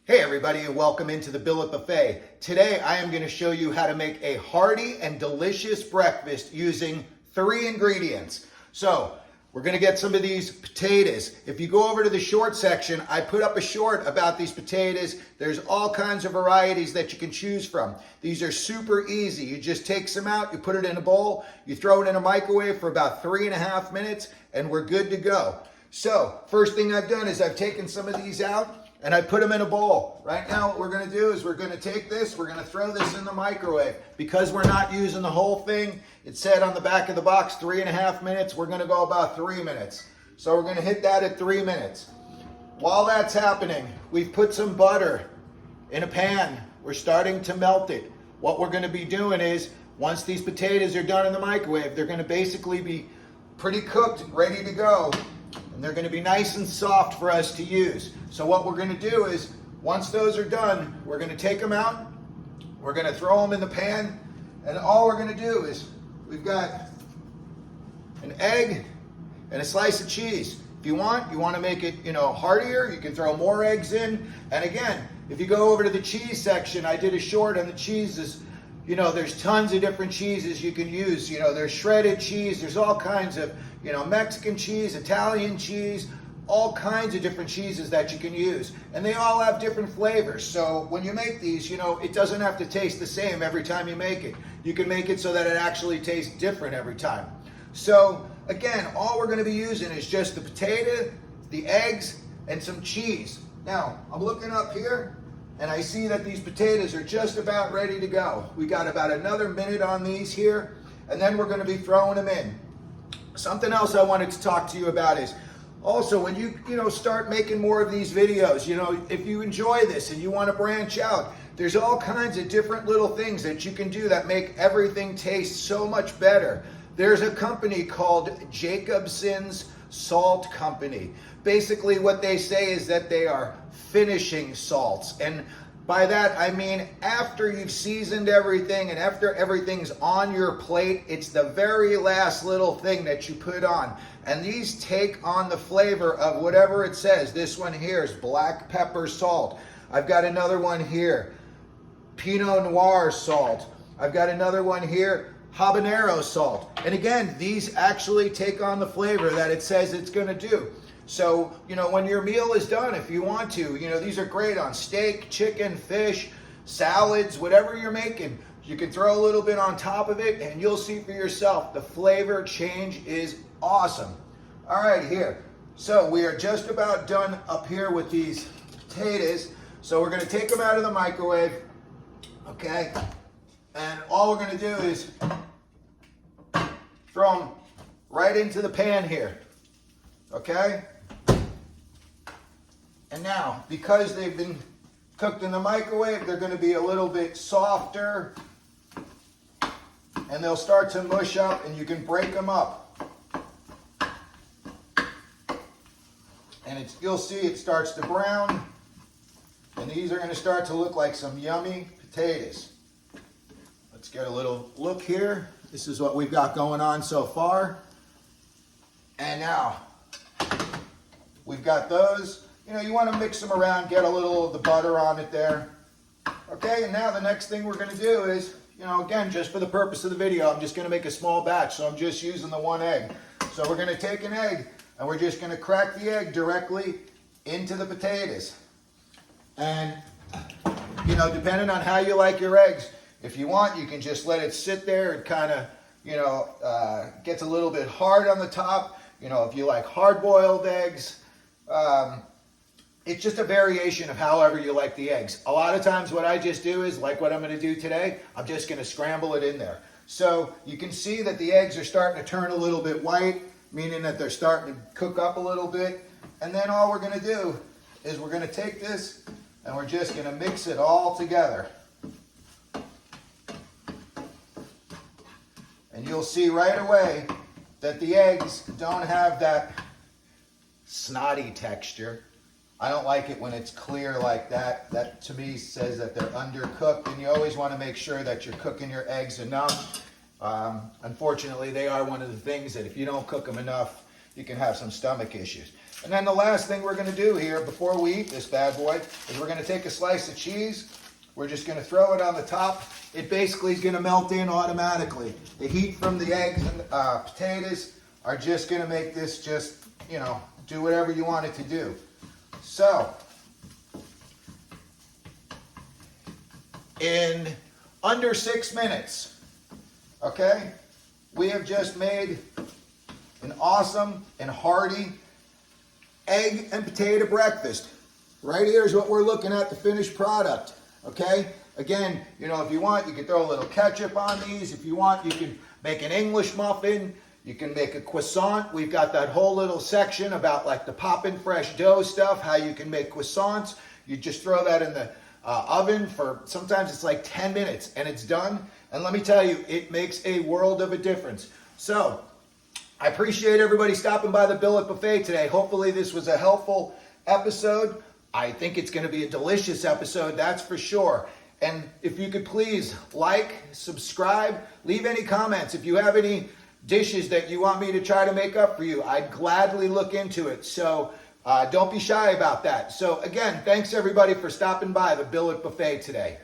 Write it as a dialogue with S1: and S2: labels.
S1: Hey everybody, and welcome into the Billet Buffet. Today I am going to show you how to make a hearty and delicious breakfast using 3 ingredients. So we're going to get some of these potatoes. If you go over to the short section, I put up a short about these potatoes. There's all kinds of varieties that you can choose from. These are super easy. You just take some out, you put it in a bowl, you throw it in a microwave for about 3.5 minutes, and we're good to go. So first thing I've done is I've taken some of these out and I put them in a bowl. Right now what we're going to do is we're going to take this, we're going to throw this in the microwave. Because we're not using the whole thing, it said on the back of the box 3.5 minutes, we're going to go about 3 minutes. So we're going to hit that at 3 minutes. While that's happening, we've put some butter in a pan. We're starting to melt it. What we're going to be doing is, once these potatoes are done in the microwave, they're going to basically be pretty cooked, ready to go. And they're going to be nice and soft for us to use. So what we're going to do is, once those are done, we're going to take them out, we're going to throw them in the pan, and all we're going to do is, we've got an egg and a slice of cheese. If you want to make it, heartier, you can throw more eggs in. And again, if you go over to the cheese section, I did a short on the cheeses. There's tons of different cheeses you can use. There's shredded cheese, there's all kinds of, Mexican cheese, Italian cheese, all kinds of different cheeses that you can use. And they all have different flavors. So when you make these, it doesn't have to taste the same every time you make it. You can make it so that it actually tastes different every time. So again, all we're going to be using is just the potato, the eggs, and some cheese. Now, I'm looking up here, and I see that these potatoes are just about ready to go. We got about another minute on these here, and then we're going to be throwing them in. Something else I wanted to talk to you about is, also when you start making more of these videos, if you enjoy this and you want to branch out, there's all kinds of different little things that you can do that make everything taste so much better. There's a company called Jacobson's Salt Company. Basically what they say is that they are finishing salts, and by that I mean after you've seasoned everything and after everything's on your plate, it's the very last little thing that you put on. And these take on the flavor of whatever it says. This one here is black pepper salt. I've got another one here, Pinot Noir salt. I've got another one here, habanero salt. And again, these actually take on the flavor that it says it's going to do. So, when your meal is done, if you want to, these are great on steak, chicken, fish, salads, whatever you're making. You can throw a little bit on top of it and you'll see for yourself. The flavor change is awesome. All right, here. So we are just about done up here with these potatoes. So we're going to take them out of the microwave. Okay. And all we're going to do is throw them right into the pan here. Okay. And now, because they've been cooked in the microwave, they're going to be a little bit softer, and they'll start to mush up, and you can break them up. And you'll see it starts to brown, and these are going to start to look like some yummy potatoes. Let's get a little look here. This is what we've got going on so far. And now, we've got those. You want to mix them around, get a little of the butter on it there. Okay, and now the next thing we're going to do is, again, just for the purpose of the video, I'm just going to make a small batch, so I'm just using the 1 egg. So we're going to take an egg, and we're just going to crack the egg directly into the potatoes. And, depending on how you like your eggs, if you want, you can just let it sit there. It kind of, gets a little bit hard on the top. If you like hard-boiled eggs, it's just a variation of however you like the eggs. A lot of times what I just do is, like what I'm going to do today, I'm just going to scramble it in there. So you can see that the eggs are starting to turn a little bit white, meaning that they're starting to cook up a little bit. And then all we're going to do is we're going to take this and we're just going to mix it all together. And you'll see right away that the eggs don't have that snotty texture. I don't like it when it's clear like that. That to me says that they're undercooked, and you always want to make sure that you're cooking your eggs enough. Unfortunately, they are one of the things that if you don't cook them enough, you can have some stomach issues. And then the last thing we're going to do here before we eat this bad boy is we're going to take a slice of cheese. We're just going to throw it on the top. It basically is going to melt in automatically. The heat from the eggs and potatoes are just going to make this just, you know, do whatever you want it to do. So, in under 6 minutes, okay, we have just made an awesome and hearty egg and potato breakfast. Right here is what we're looking at, the finished product, okay? Again, you know, if you want, you can throw a little ketchup on these. If you want, you can make an English muffin. You can make a croissant. We've got that whole little section about like the poppin' fresh dough stuff, how you can make croissants. You just throw that in the oven for, sometimes it's like 10 minutes and it's done. And let me tell you, it makes a world of a difference. So, I appreciate everybody stopping by the Billet Buffet today. Hopefully this was a helpful episode. I think it's going to be a delicious episode, that's for sure. And if you could please like, subscribe, leave any comments. If you have any dishes that you want me to try to make up for you, I'd gladly look into it. So don't be shy about that. So again, thanks everybody for stopping by the Billet Buffet today.